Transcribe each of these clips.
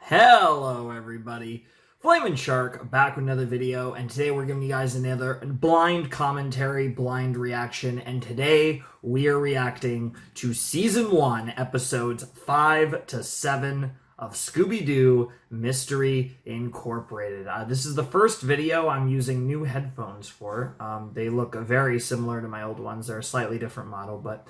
Hello everybody, Flamin' Shark back with another video, and today we're giving you guys another blind commentary, blind reaction, and today we are reacting to Season 1, Episodes 5 to 7 of Scooby-Doo Mystery Incorporated. This is the first video I'm using new headphones for. They look very similar to my old ones. They're a slightly different model, but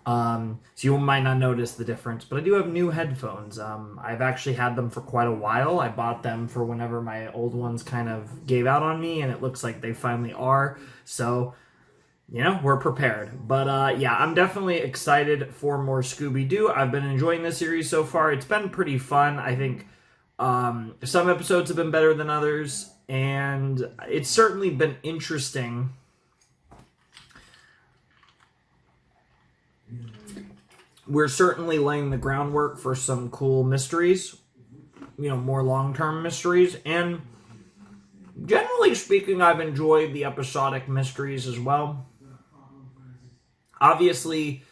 so you might not notice the difference, but I do have new headphones. I've actually had them for quite a while. I bought them for whenever my old ones kind of gave out on me, and it looks like they finally are. So, you know, we're prepared. But yeah, I'm definitely excited for more Scooby-Doo. I've been enjoying this series so far. It's been pretty fun. I think some episodes have been better than others, and it's certainly been interesting. We're certainly laying the groundwork for some cool mysteries, you know, more long-term mysteries, and generally speaking, I've enjoyed the episodic mysteries as well. Obviously,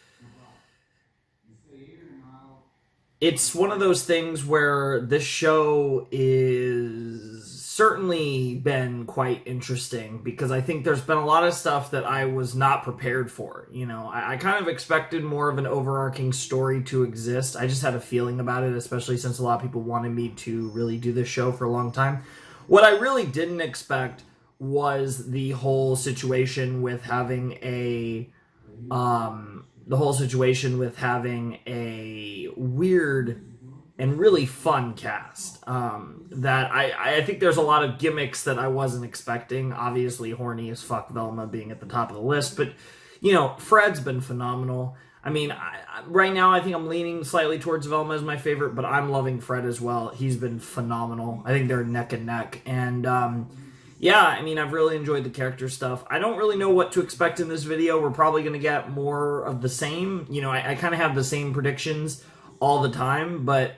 it's one of those things where this show is certainly been quite interesting because I think there's been a lot of stuff that I was not prepared for. You know, I kind of expected more of an overarching story to exist. I just had a feeling about it, especially since a lot of people wanted me to really do this show for a long time. What I really didn't expect was the whole situation with having a weird and really fun cast. That I think there's a lot of gimmicks that I wasn't expecting. Obviously, horny as fuck Velma being at the top of the list, but you know, Fred's been phenomenal. I mean, right now I think I'm leaning slightly towards Velma as my favorite, but I'm loving Fred as well. He's been phenomenal. I think they're neck and neck, and yeah, I mean, I've really enjoyed the character stuff. I don't really know what to expect in this video. We're probably going to get more of the same. You know, I kind of have the same predictions all the time, but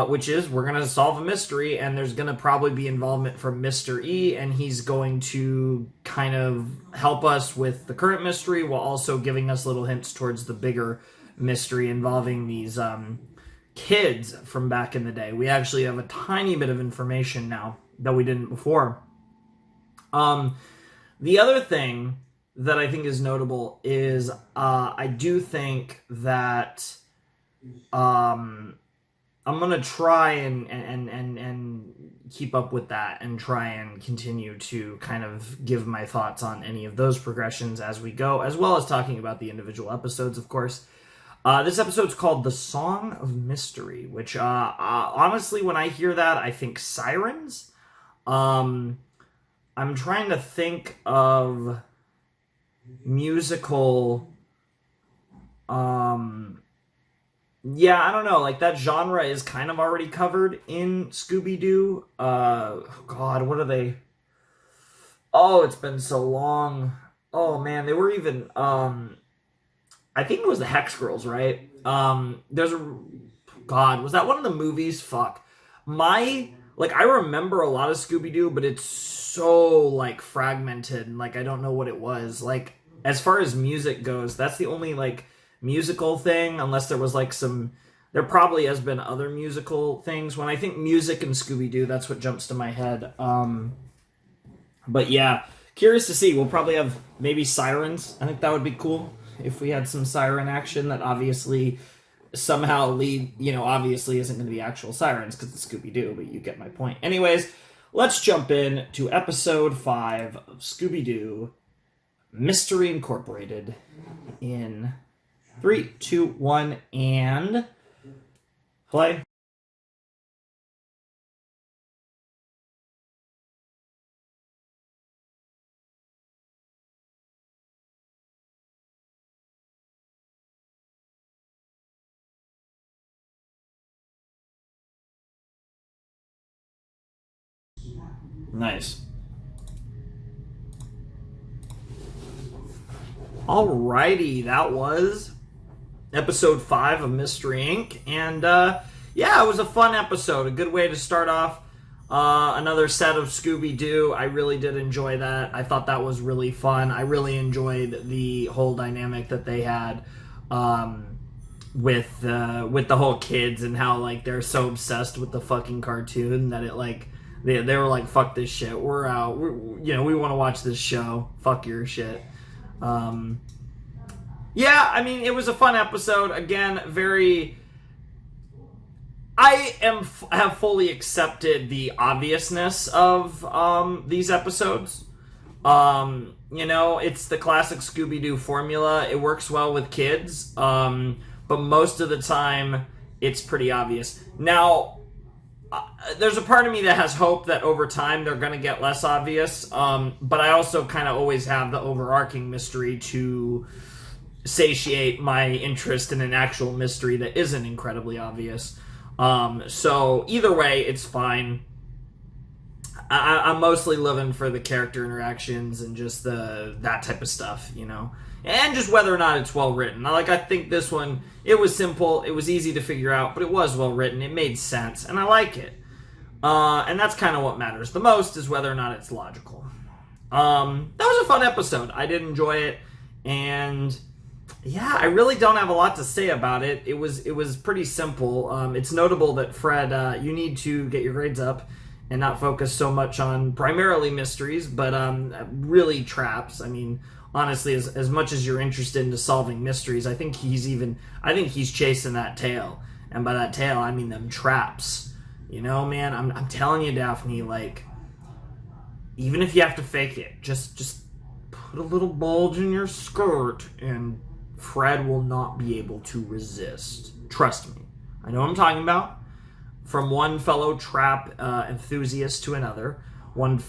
which is we're going to solve a mystery, and there's going to probably be involvement from Mr. E, and he's going to kind of help us with the current mystery while also giving us little hints towards the bigger mystery involving these kids from back in the day. We actually have a tiny bit of information now that we didn't before. The other thing that I think is notable is I do think that I'm going to try and keep up with that and try and continue to kind of give my thoughts on any of those progressions as we go, as well as talking about the individual episodes, of course. This episode's called The Song of Mystery, which honestly, when I hear that, I think sirens. I'm trying to think of musical, yeah, I don't know, like that genre is kind of already covered in Scooby-Doo. God, what are they? Oh, it's been so long. Oh man, they were even, I think it was the Hex Girls, right? God, was that one of the movies? Fuck. I remember a lot of Scooby-Doo, but it's so, like, fragmented, and, like, I don't know what it was. Like, as far as music goes, that's the only, like, musical thing, unless there was, like, there probably has been other musical things. When I think music and Scooby-Doo, that's what jumps to my head. But, yeah, curious to see. We'll probably have maybe sirens. I think that would be cool if we had some siren action that obviously somehow obviously isn't going to be actual sirens because it's Scooby-Doo, but you get my point. Anyways, let's jump in to episode 5 of Scooby-Doo Mystery Incorporated in 3, 2, 1, and play. Nice. Alrighty, that was episode 5 of Mystery Inc. And yeah, it was a fun episode. A good way to start off another set of Scooby-Doo. I really did enjoy that. I thought that was really fun. I really enjoyed the whole dynamic that they had. with the whole kids and how like they're so obsessed with the fucking cartoon that it like they were like, fuck this shit, we're out, we want to watch this show, fuck your shit. Yeah, I mean, it was a fun episode. Again, have fully accepted the obviousness of these episodes. It's the classic Scooby-Doo formula. It works well with kids, but most of the time, it's pretty obvious. Now, there's a part of me that has hope that over time they're going to get less obvious, but I also kind of always have the overarching mystery to satiate my interest in an actual mystery that isn't incredibly obvious. So either way, it's fine. I'm mostly living for the character interactions and just that type of stuff, and just whether or not it's well written. I think this one, it was simple, it was easy to figure out, but it was well written, it made sense, and I like it. And that's kind of what matters the most, is whether or not it's logical. That was a fun episode. I did enjoy it, and yeah, I really don't have a lot to say about it. It was pretty simple. It's notable that Fred, you need to get your grades up and not focus so much on primarily mysteries, but really traps. I mean, honestly, as much as you're interested in solving mysteries, I think he's chasing that tail, and by that tail, I mean them traps. Man, I'm telling you, Daphne, like, even if you have to fake it, just put a little bulge in your skirt, and Fred will not be able to resist. Trust me, I know what I'm talking about. From one fellow trap enthusiast to another, one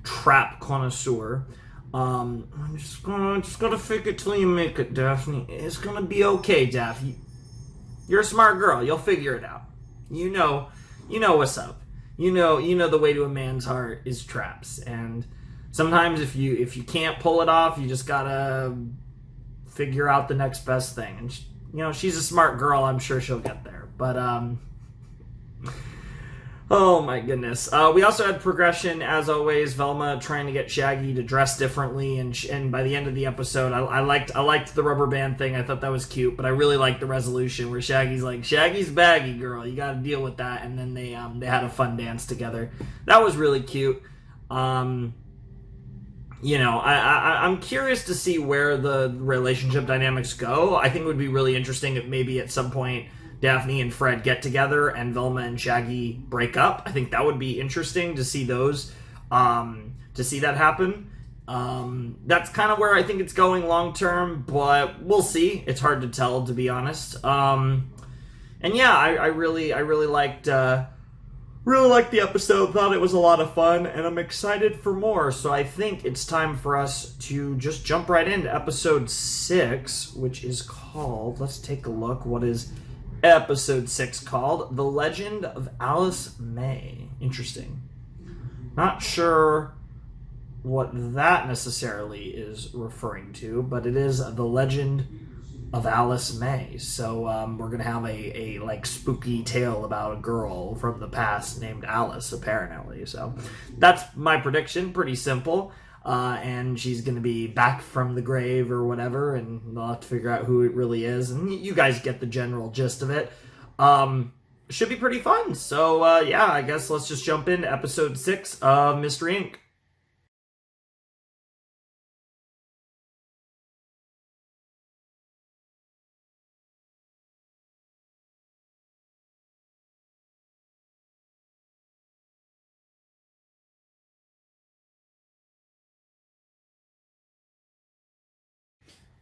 trap connoisseur. I'm just gonna fake it till you make it, Daphne. It's gonna be okay, Daphne. You're a smart girl. You'll figure it out. You know what's up. You know the way to a man's heart is traps. And sometimes if you can't pull it off, you just gotta figure out the next best thing. And she's a smart girl. I'm sure she'll get there. But oh my goodness. We also had progression, as always. Velma trying to get Shaggy to dress differently, and by the end of the episode, I liked the rubber band thing. I thought that was cute, but I really liked the resolution where Shaggy's like, Shaggy's baggy, girl. You got to deal with that. And then they had a fun dance together. That was really cute. I'm curious to see where the relationship dynamics go. I think it would be really interesting if maybe at some point Daphne and Fred get together and Velma and Shaggy break up. I think that would be interesting to see those, to see that happen. That's kind of where I think it's going long term, but we'll see. It's hard to tell, to be honest. And yeah, I really liked the episode. Thought it was a lot of fun, and I'm excited for more. So I think it's time for us to just jump right into episode 6, which is called, let's take a look. What is episode 6 called? The Legend of Alice May. Interesting. Not sure what that necessarily is referring to, but it is The Legend of Alice May. So we're gonna have a like spooky tale about a girl from the past named Alice, apparently. So that's my prediction. Pretty simple. And she's going to be back from the grave or whatever, and they'll have to figure out who it really is. And you guys get the general gist of it. Should be pretty fun. So, yeah, I guess let's just jump into episode 6 of Mystery Inc.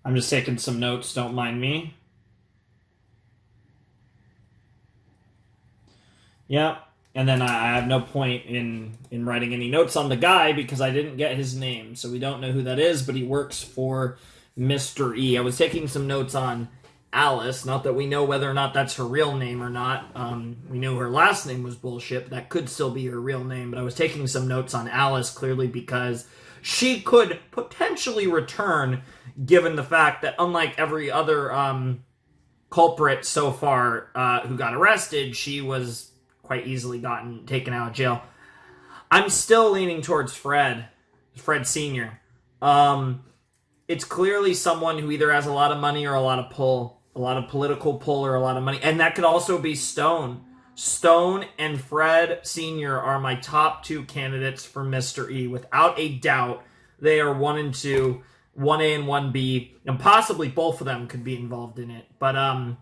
I'm just taking some notes, don't mind me. Yeah, and then I have no point in writing any notes on the guy because I didn't get his name, so we don't know who that is, but he works for Mr. E. I was taking some notes on Alice, not that we know whether or not that's her real name or not. We knew her last name was bullshit, that could still be her real name, but I was taking some notes on Alice clearly because she could potentially return, given the fact that unlike every other culprit so far who got arrested, she was quite easily taken out of jail. I'm still leaning towards Fred Sr. It's clearly someone who either has a lot of money or a lot of pull. A lot of political pull or a lot of money. And that could also be Stone. Stone and Fred Sr. are my top 2 candidates for Mr. E. Without a doubt, they are 1 and 2, 1A and 1B, and possibly both of them could be involved in it. But I'm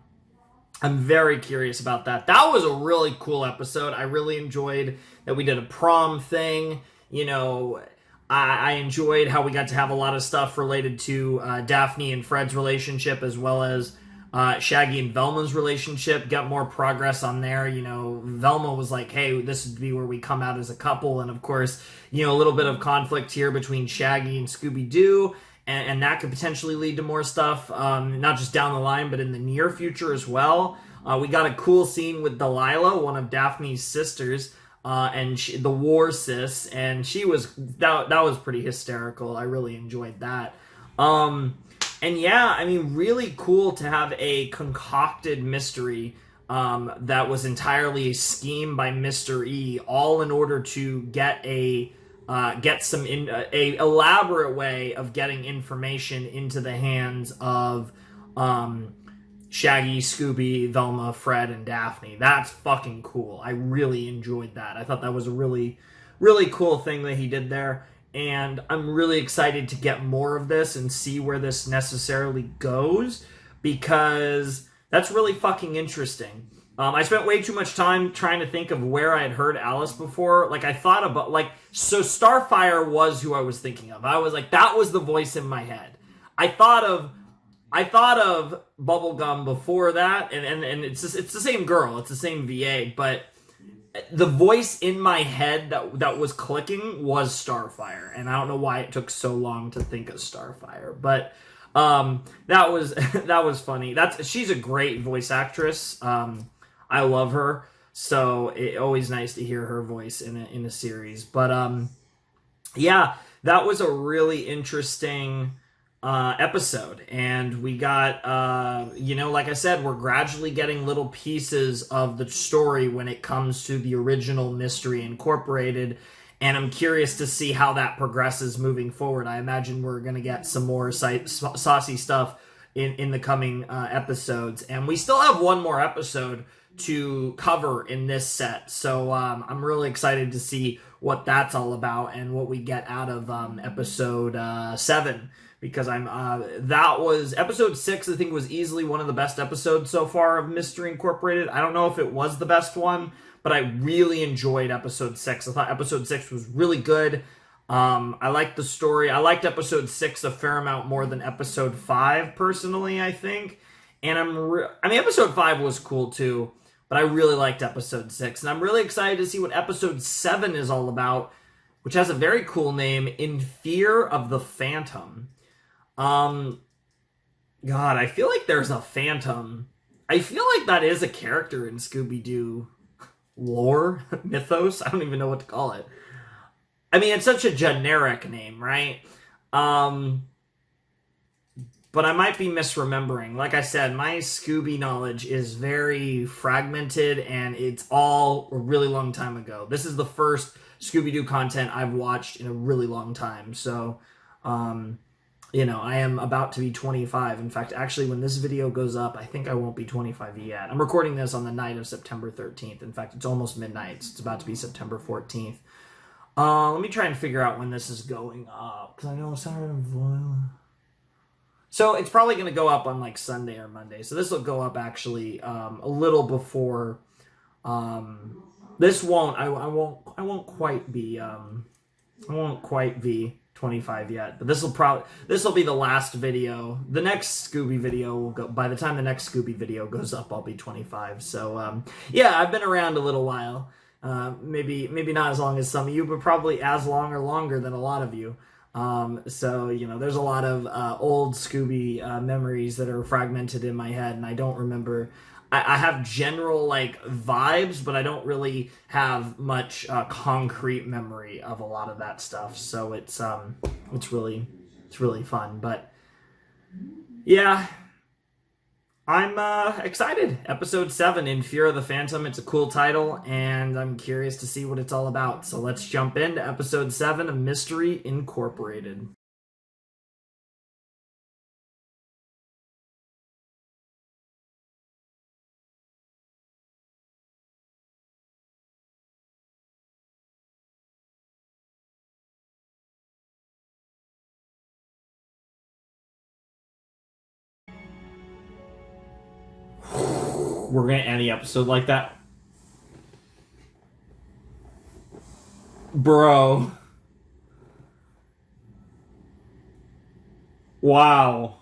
very curious about that. That was a really cool episode. I really enjoyed that we did a prom thing. You know, I enjoyed how we got to have a lot of stuff related to Daphne and Fred's relationship, as well as Shaggy and Velma's relationship. Got more progress on there. You know, Velma was like, hey, this would be where we come out as a couple. And of course, you know, a little bit of conflict here between Shaggy and Scooby-Doo. And that could potentially lead to more stuff, not just down the line, but in the near future as well. We got a cool scene with Delilah, one of Daphne's sisters, and the war sis, and that was pretty hysterical. I really enjoyed that. And yeah, I mean, really cool to have a concocted mystery that was entirely a scheme by Mr. E, all in order to get a elaborate way of getting information into the hands of Shaggy, Scooby, Velma, Fred, and Daphne. That's fucking cool. I really enjoyed that. I thought that was a really, really cool thing that he did there. And I'm really excited to get more of this and see where this necessarily goes, because that's really fucking interesting. I spent way too much time trying to think of where I had heard Alice before. Like, I thought about, so Starfire was who I was thinking of. I was like, that was the voice in my head. I thought of Bubblegum before that, and it's the same girl, it's the same VA, but the voice in my head that was clicking was Starfire, and I don't know why it took so long to think of Starfire, but that was funny. She's a great voice actress. I love her, so it's always nice to hear her voice in a series. But yeah, that was a really interesting episode, and we got like I said, we're gradually getting little pieces of the story when it comes to the original Mystery Incorporated, and I'm curious to see how that progresses moving forward. I imagine we're going to get some more saucy stuff in the coming episodes, and we still have one more episode to cover in this set, so I'm really excited to see what that's all about and what we get out of episode 7, because that was episode 6. I think was easily one of the best episodes so far of Mystery Incorporated. I don't know if it was the best one, but I really enjoyed episode 6. I thought episode 6 was really good. I liked the story. I liked episode 6 a fair amount more than episode 5 personally, I think. And episode 5 was cool too, but I really liked episode 6. And I'm really excited to see what episode 7 is all about, which has a very cool name, In Fear of the Phantom. God, I feel like there's a phantom. I feel like that is a character in Scooby-Doo lore, mythos. I don't even know what to call it. I mean, it's such a generic name, right? But I might be misremembering. Like I said, my Scooby knowledge is very fragmented, and it's all a really long time ago. This is the first Scooby-Doo content I've watched in a really long time. So, I am about to be 25. In fact, actually, when this video goes up, I think I won't be 25 yet. I'm recording this on the night of September 13th. In fact, it's almost midnight. So it's about to be September 14th. Let me try and figure out when this is going up, because I know Saturday. So it's probably going to go up on like Sunday or Monday. So this will go up actually a little before. This won't. I won't quite be. I won't quite be 25 yet. But this will be the last video. The next Scooby video will go. By the time the next Scooby video goes up, I'll be 25. So yeah, I've been around a little while. Maybe not as long as some of you, but probably as long or longer than a lot of you. So, there's a lot of old Scooby memories that are fragmented in my head, and I don't remember. I have general vibes, but I don't really have much concrete memory of a lot of that stuff. So it's really fun. But yeah, I'm excited. Episode 7, In Fear of the Phantom. It's a cool title, and I'm curious to see what it's all about. So let's jump into episode 7 of Mystery Incorporated. We're gonna end the episode like that, bro. Wow.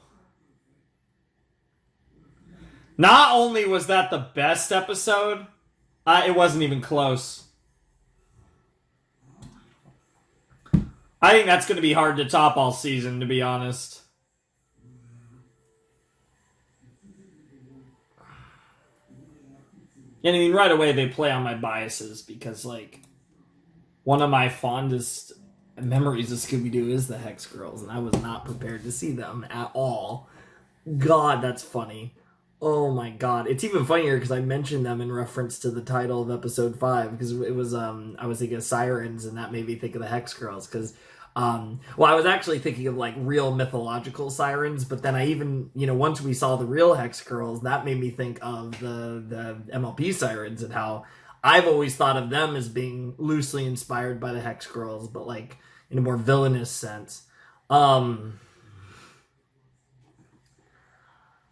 Not only was that the best episode, it wasn't even close. I think that's going to be hard to top all season, to be honest. And I mean, right away they play on my biases because, like, one of my fondest memories of Scooby-Doo is the Hex Girls, and I was not prepared to see them at all. God, that's funny. Oh my god. It's even funnier because I mentioned them in reference to the title of episode 5, because it was, I was thinking of sirens, and that made me think of the Hex Girls, because, well, I was actually thinking of, like, real mythological sirens, but then I even, once we saw the real Hex Girls, that made me think of the MLP sirens, and how I've always thought of them as being loosely inspired by the Hex Girls, but, like, in a more villainous sense.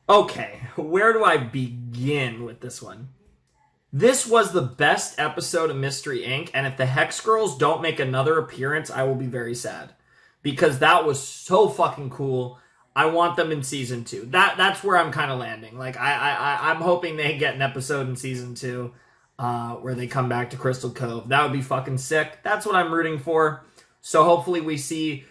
Okay, where do I begin with this one? This was the best episode of Mystery Inc., and if the Hex Girls don't make another appearance, I will be very sad. Because that was so fucking cool. I want them in season 2. That's where I'm kind of landing. Like, I'm hoping they get an episode in season 2 where they come back to Crystal Cove. That would be fucking sick. That's what I'm rooting for. So hopefully we see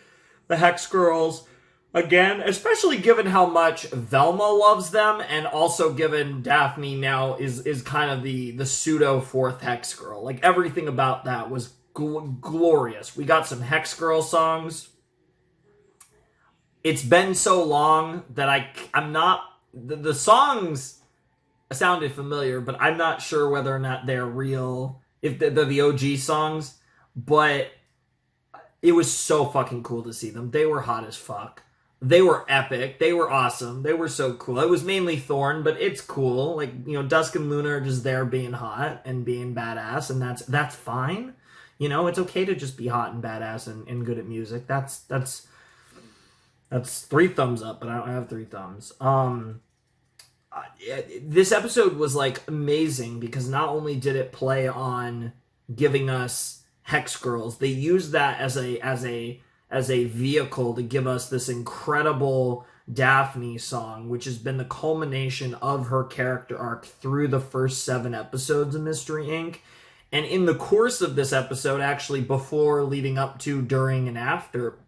the Hex Girls again, especially given how much Velma loves them, and also given Daphne now is kind of the pseudo fourth Hex Girl. Like, everything about that was glorious. We got some Hex Girl songs. It's been so long that I'm not... The songs sounded familiar, but I'm not sure whether or not they're real, if they're the OG songs, but it was so fucking cool to see them. They were hot as fuck. They were epic. They were awesome. They were so cool. It was mainly Thorn, but it's cool. Like, Dusk and Luna are just there being hot and being badass, and that's fine. It's okay to just be hot and badass and good at music. That's 3 thumbs up, but I don't have 3 thumbs. This episode was, like, amazing because not only did it play on giving us Hex Girls, they used that as a vehicle to give us this incredible Daphne song, which has been the culmination of her character arc through the first 7 episodes of Mystery Inc. And in the course of this episode, actually before, leading up to, during, and after,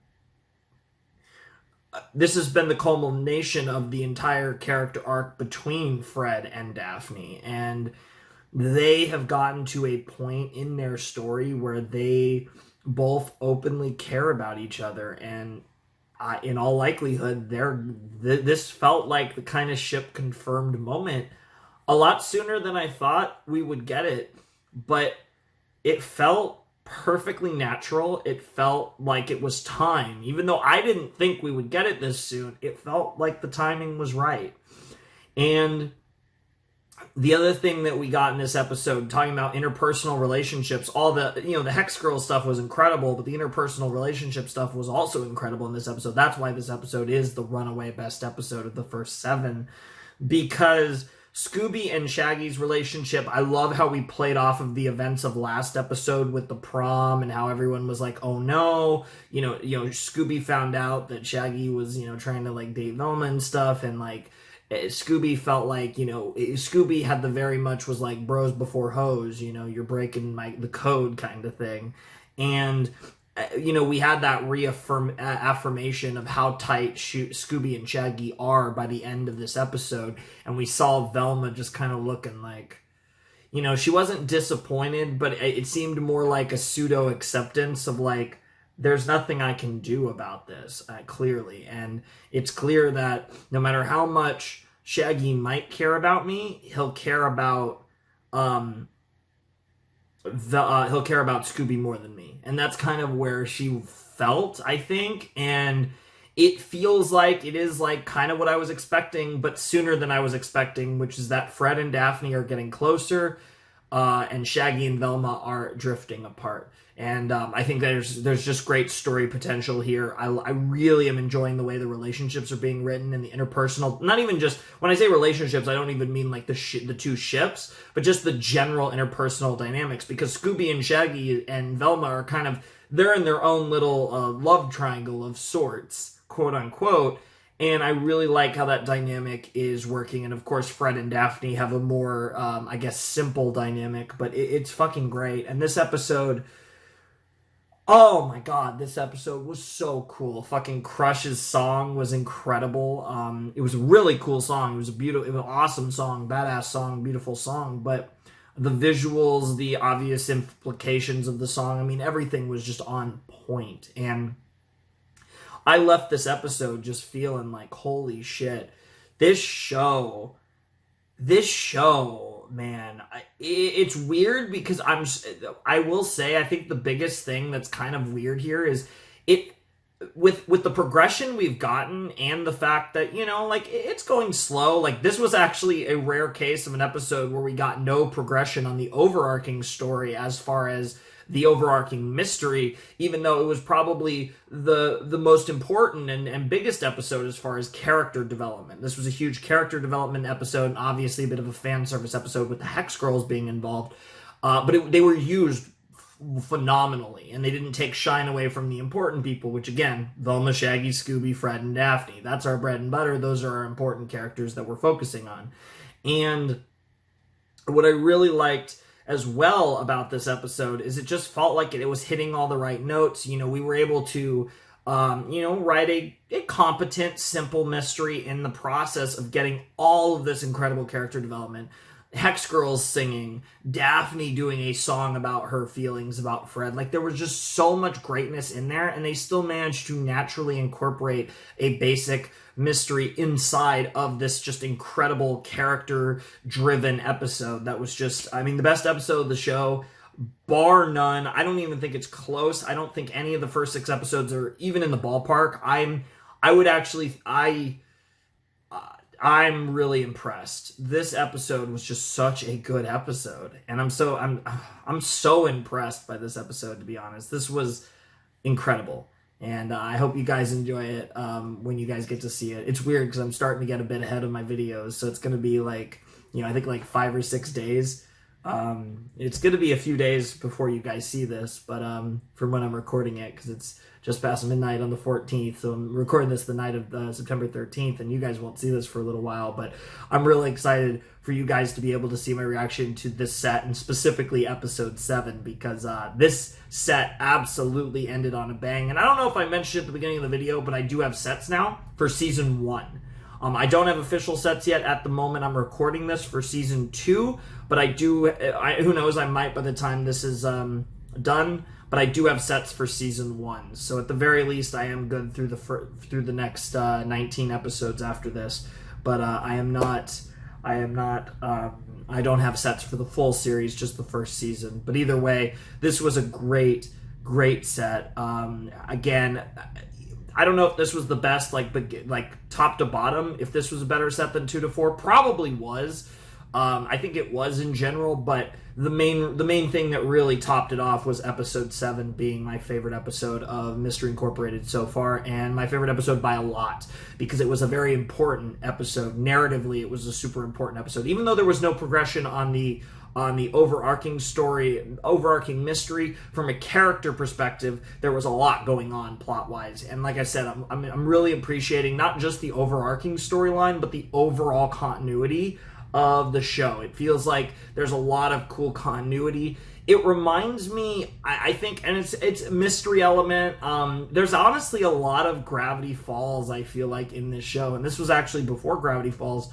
this has been the culmination of the entire character arc between Fred and Daphne. And they have gotten to a point in their story where they both openly care about each other, and in all likelihood, this felt like the kind of ship confirmed moment a lot sooner than I thought we would get it, but it felt perfectly natural. It felt like it was time. Even though I didn't think we would get it this soon, it felt like the timing was right. And the other thing that we got in this episode, talking about interpersonal relationships, all the Hex Girl stuff was incredible, but the interpersonal relationship stuff was also incredible in this episode. That's why this episode is the runaway best episode of the first 7, because Scooby and Shaggy's relationship, I love how we played off of the events of last episode with the prom, and how everyone was like, oh no, Scooby found out that Shaggy was, trying to, like, date Velma and stuff, and, like, Scooby felt like, Scooby had the very much was like bros before hoes, you're breaking the code kind of thing. And, we had that affirmation of how tight Scooby and Shaggy are by the end of this episode. And we saw Velma just kind of looking like, she wasn't disappointed, but it seemed more like a pseudo acceptance of, like, there's nothing I can do about this, clearly. And it's clear that no matter how much Shaggy might care about me, he'll care about Scooby more than me. And that's kind of where she felt, I think. And it feels like it is, like, kind of what I was expecting, but sooner than I was expecting, which is that Fred and Daphne are getting closer. and Shaggy and Velma are drifting apart. And I think there's just great story potential here. I really am enjoying the way the relationships are being written and the interpersonal. Not even just when I say relationships, I don't even mean like the two ships, but just the general interpersonal dynamics. Because Scooby and Shaggy and Velma are kind of, they're in their own little love triangle of sorts, quote unquote. And I really like how that dynamic is working. And of course, Fred and Daphne have a more, I guess, simple dynamic, but it's fucking great. And this episode, oh my god, this episode was so cool. Fucking Crush's song was incredible. It was a really cool song. It was it was an awesome song, badass song, beautiful song. But the visuals, the obvious implications of the song, I mean, everything was just on point. And I left this episode just feeling like, holy shit, this show, man, it's weird because I will say, I think the biggest thing that's kind of weird here is with the progression we've gotten and the fact that, you know, like, it's going slow. Like, this was actually a rare case of an episode where we got no progression on the overarching story as far as the overarching mystery, even though it was probably the most important and biggest episode as far as character development. This was a huge character development episode, and obviously a bit of a fan service episode with the Hex Girls being involved. But they were used phenomenally, and they didn't take shine away from the important people, which again, Velma, Shaggy, Scooby, Fred, and Daphne. That's our bread and butter. Those are our important characters that we're focusing on. And what I really liked as well about this episode is it just felt like it was hitting all the right notes. You know, we were able to, write a competent, simple mystery in the process of getting all of this incredible character development. Hex Girls singing, Daphne doing a song about her feelings about Fred. Like, there was just so much greatness in there, and they still managed to naturally incorporate a basic mystery inside of this just incredible character-driven episode that was just, I mean, the best episode of the show, bar none. I don't even think it's close. I don't think any of the first 6 episodes are even in the ballpark. I'm really impressed. This episode was just such a good episode, and I'm so impressed by this episode, to be honest. This was incredible, and I hope you guys enjoy it when you guys get to see it. It's weird because I'm starting to get a bit ahead of my videos, so it's going to be like, I think like 5 or 6 days. It's going to be a few days before you guys see this, but from when I'm recording it, because it's just past midnight on the 14th, so I'm recording this the night of September 13th, and you guys won't see this for a little while, but I'm really excited for you guys to be able to see my reaction to this set, and specifically episode 7, because this set absolutely ended on a bang. And I don't know if I mentioned it at the beginning of the video, but I do have sets now for season 1. I don't have official sets yet at the moment I'm recording this for season 2, but I do, who knows, I might by the time this is done, but I do have sets for season 1. So at the very least, I am good through the next 19 episodes after this, but I don't have sets for the full series, just the first season. But either way, this was a great set. Again, I don't know if this was the best, like top to bottom, if this was a better set than 2 to 4, probably was. I think it was in general, but the main thing that really topped it off was episode 7 being my favorite episode of Mystery Incorporated so far, and my favorite episode by a lot, because it was a very important episode. Narratively, it was a super important episode. Even though there was no progression on the overarching story, overarching mystery, from a character perspective, there was a lot going on plot-wise. And like I said, I'm really appreciating not just the overarching storyline, but the overall continuity of the show. It feels like there's a lot of cool continuity. It reminds me, I think, and it's a mystery element. There's honestly a lot of Gravity Falls, I feel like, in this show. And this was actually before Gravity Falls.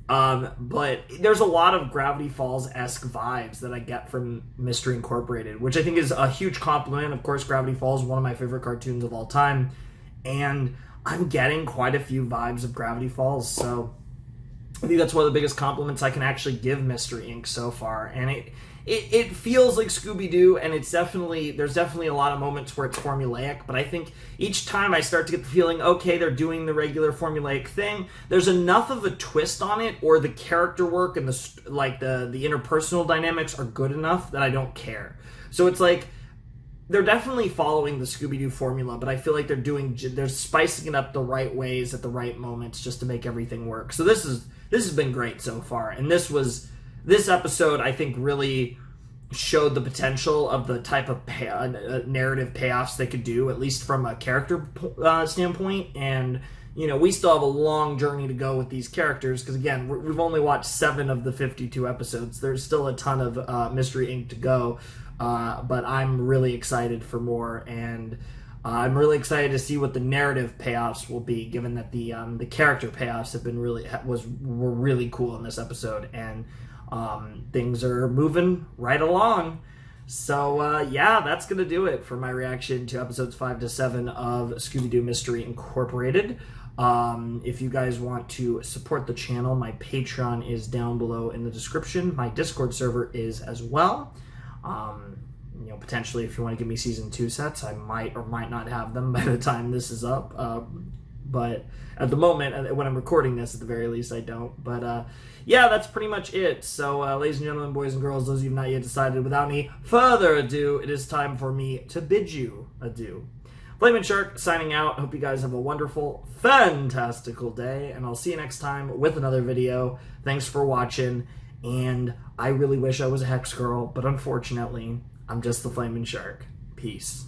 But there's a lot of Gravity Falls-esque vibes that I get from Mystery Incorporated, which I think is a huge compliment. Of course, Gravity Falls is one of my favorite cartoons of all time, and I'm getting quite a few vibes of Gravity Falls, so I think that's one of the biggest compliments I can actually give Mystery Inc. so far, and it feels like Scooby-Doo, and there's definitely a lot of moments where it's formulaic, but I think each time I start to get the feeling, okay, they're doing the regular formulaic thing, there's enough of a twist on it, or the character work and the interpersonal dynamics are good enough that I don't care. So it's like, they're definitely following the Scooby-Doo formula, but I feel like they're spicing it up the right ways at the right moments just to make everything work. So this has been great so far, and this episode, I think, really showed the potential of the type of narrative payoffs they could do, at least from a character standpoint. And, we still have a long journey to go with these characters, because, again, we've only watched 7 of the 52 episodes. There's still a ton of Mystery Inc. to go, but I'm really excited for more, and I'm really excited to see what the narrative payoffs will be, given that the character payoffs have been were really cool in this episode, and things are moving right along. So yeah, that's gonna do it for my reaction to episodes 5 to 7 of Scooby-Doo Mystery Incorporated. If you guys want to support the channel, my Patreon is down below in the description. My Discord server is as well. Potentially, if you want to give me season 2 sets, I might or might not have them by the time this is up. But at the moment, when I'm recording this, at the very least, I don't. But yeah, that's pretty much it. So, ladies and gentlemen, boys and girls, those of you who have not yet decided, without any further ado, it is time for me to bid you adieu. Flamin' Shark signing out. Hope you guys have a wonderful, fantastical day, and I'll see you next time with another video. Thanks for watching, and I really wish I was a Hex Girl, but unfortunately, I'm just the Flamin' Shark. Peace.